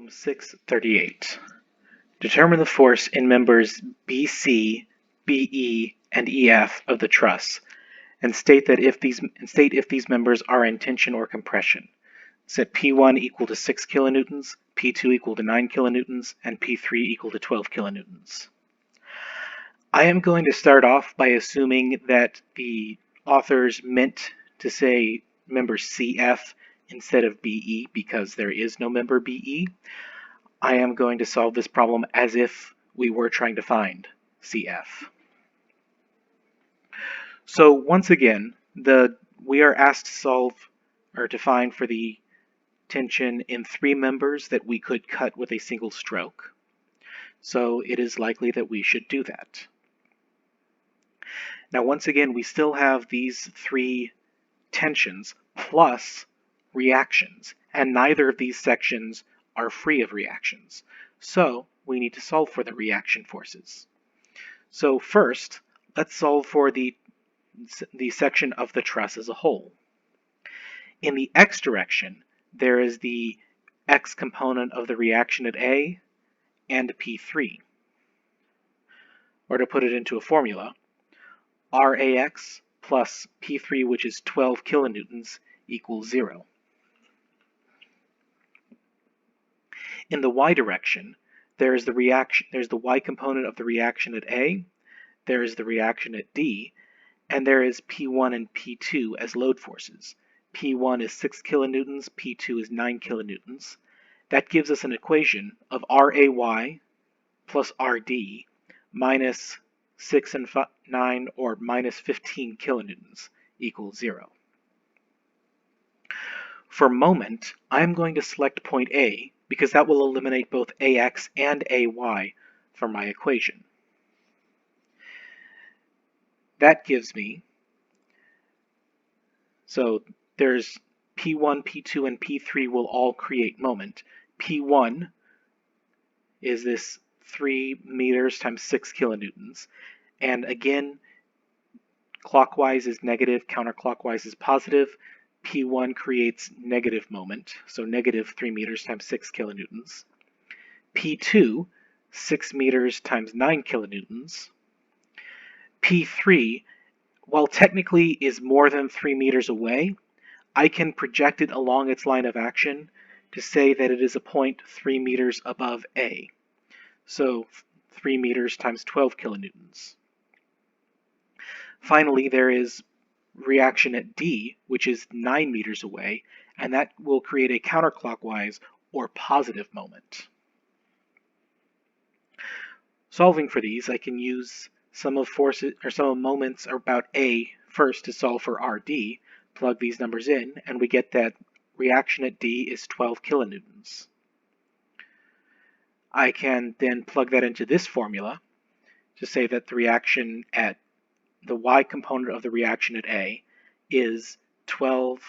Problem 638. Determine the force in members BC, BE, and EF of the truss, and state if these members are in tension or compression. Set P1 equal to 6 kilonewtons, P2 equal to 9 kilonewtons, and P3 equal to 12 kilonewtons. I am going to start off by assuming that the authors meant to say member CF instead of BE because there is no member BE. I am going to solve this problem as if we were trying to find CF. So once again, we are asked to solve or to find for the tension in 3 members that we could cut with a single stroke. So it is likely that we should do that. Now once again, we still have these 3 tensions plus reactions, and neither of these sections are free of reactions. So we need to solve for the reaction forces. So first, let's solve for the section of the truss as a whole. In the x direction, there is the x component of the reaction at A and P3. Or to put it into a formula, RAX plus P3, which is 12 kilonewtons, equals 0. In the y direction, there's the y component of the reaction at A, there is the reaction at D, and there is P1 and P2 as load forces. P1 is 6 kilonewtons, P2 is 9 kilonewtons. That gives us an equation of RAY plus RD minus 6 and 9, or minus 15 kilonewtons, equals 0. For moment, I'm going to select point A because that will eliminate both AX and AY from my equation. That gives me, so there's P1, P2, and P3 will all create moment. P1 is this 3 meters times 6 kilonewtons. And again, clockwise is negative, counterclockwise is positive. P1 creates negative moment, so negative 3 meters times 6 kilonewtons. P2, 6 meters times 9 kilonewtons. P3, while technically is more than 3 meters away, I can project it along its line of action to say that it is a point 3 meters above A. So 3 meters times 12 kilonewtons. Finally, there is reaction at D, which is 9 meters away, and that will create a counterclockwise or positive moment. Solving for these, I can use some of moments about A first to solve for RD, plug these numbers in, and we get that reaction at D is 12 kilonewtons. I can then plug that into this formula to say that the reaction at the y component of the reaction at A is 12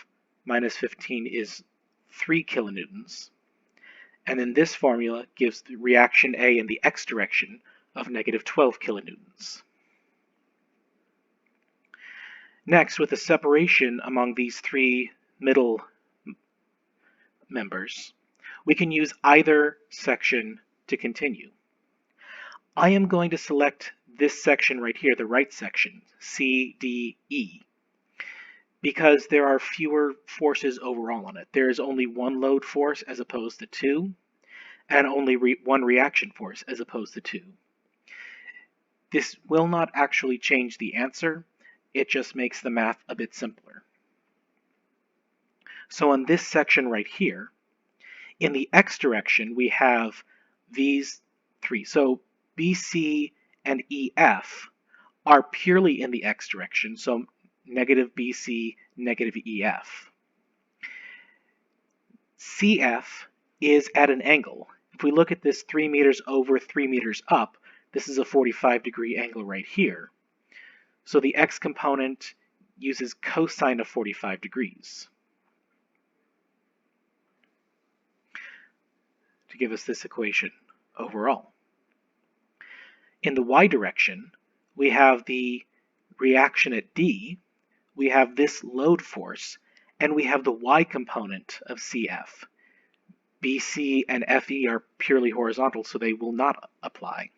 minus 15 is 3 kilonewtons. And then this formula gives the reaction A in the x direction of negative 12 kilonewtons. Next, with the separation among these 3 middle members, we can use either section to continue. I am going to select this section right here, the right section, C, D, E, because there are fewer forces overall on it. There is only 1 load force as opposed to 2, and only 1 reaction force as opposed to 2. This will not actually change the answer, it just makes the math a bit simpler. So on this section right here, in the x direction, we have these 3. So BC and EF are purely in the x direction, so negative BC, negative EF. CF is at an angle. If we look at this 3 meters over, 3 meters up, this is a 45-degree angle right here. So the x component uses cosine of 45 degrees to give us this equation overall. In the y direction, we have the reaction at D, we have this load force, and we have the y component of CF. BC and FE are purely horizontal, so they will not apply.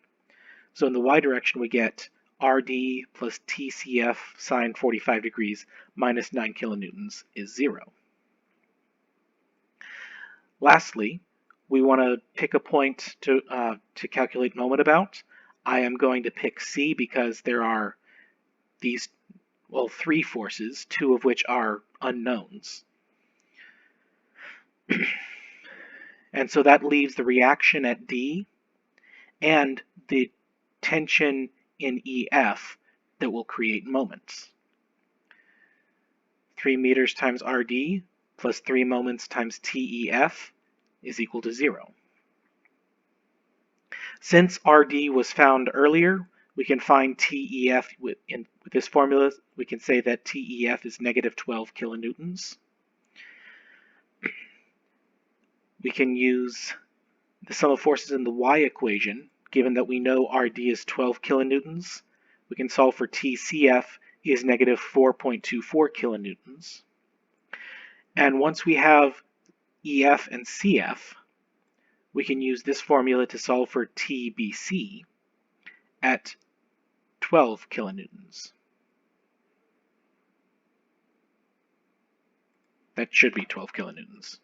So in the y direction, we get RD plus TCF sine 45 degrees minus 9 kilonewtons is 0. Lastly, we want to pick a point to calculate moment about. I am going to pick C because there are these, well, 3 forces, 2 of which are unknowns. And so that leaves the reaction at D and the tension in EF that will create moments. 3 meters times RD plus 3 moments times TEF is equal to 0. Since RD was found earlier, we can find TEF with this formula. We can say that TEF is negative 12 kilonewtons. We can use the sum of forces in the Y equation. Given that we know RD is 12 kilonewtons, we can solve for TCF is negative 4.24 kilonewtons. And once we have EF and CF, we can use this formula to solve for TBC at 12 kilonewtons. That should be 12 kilonewtons.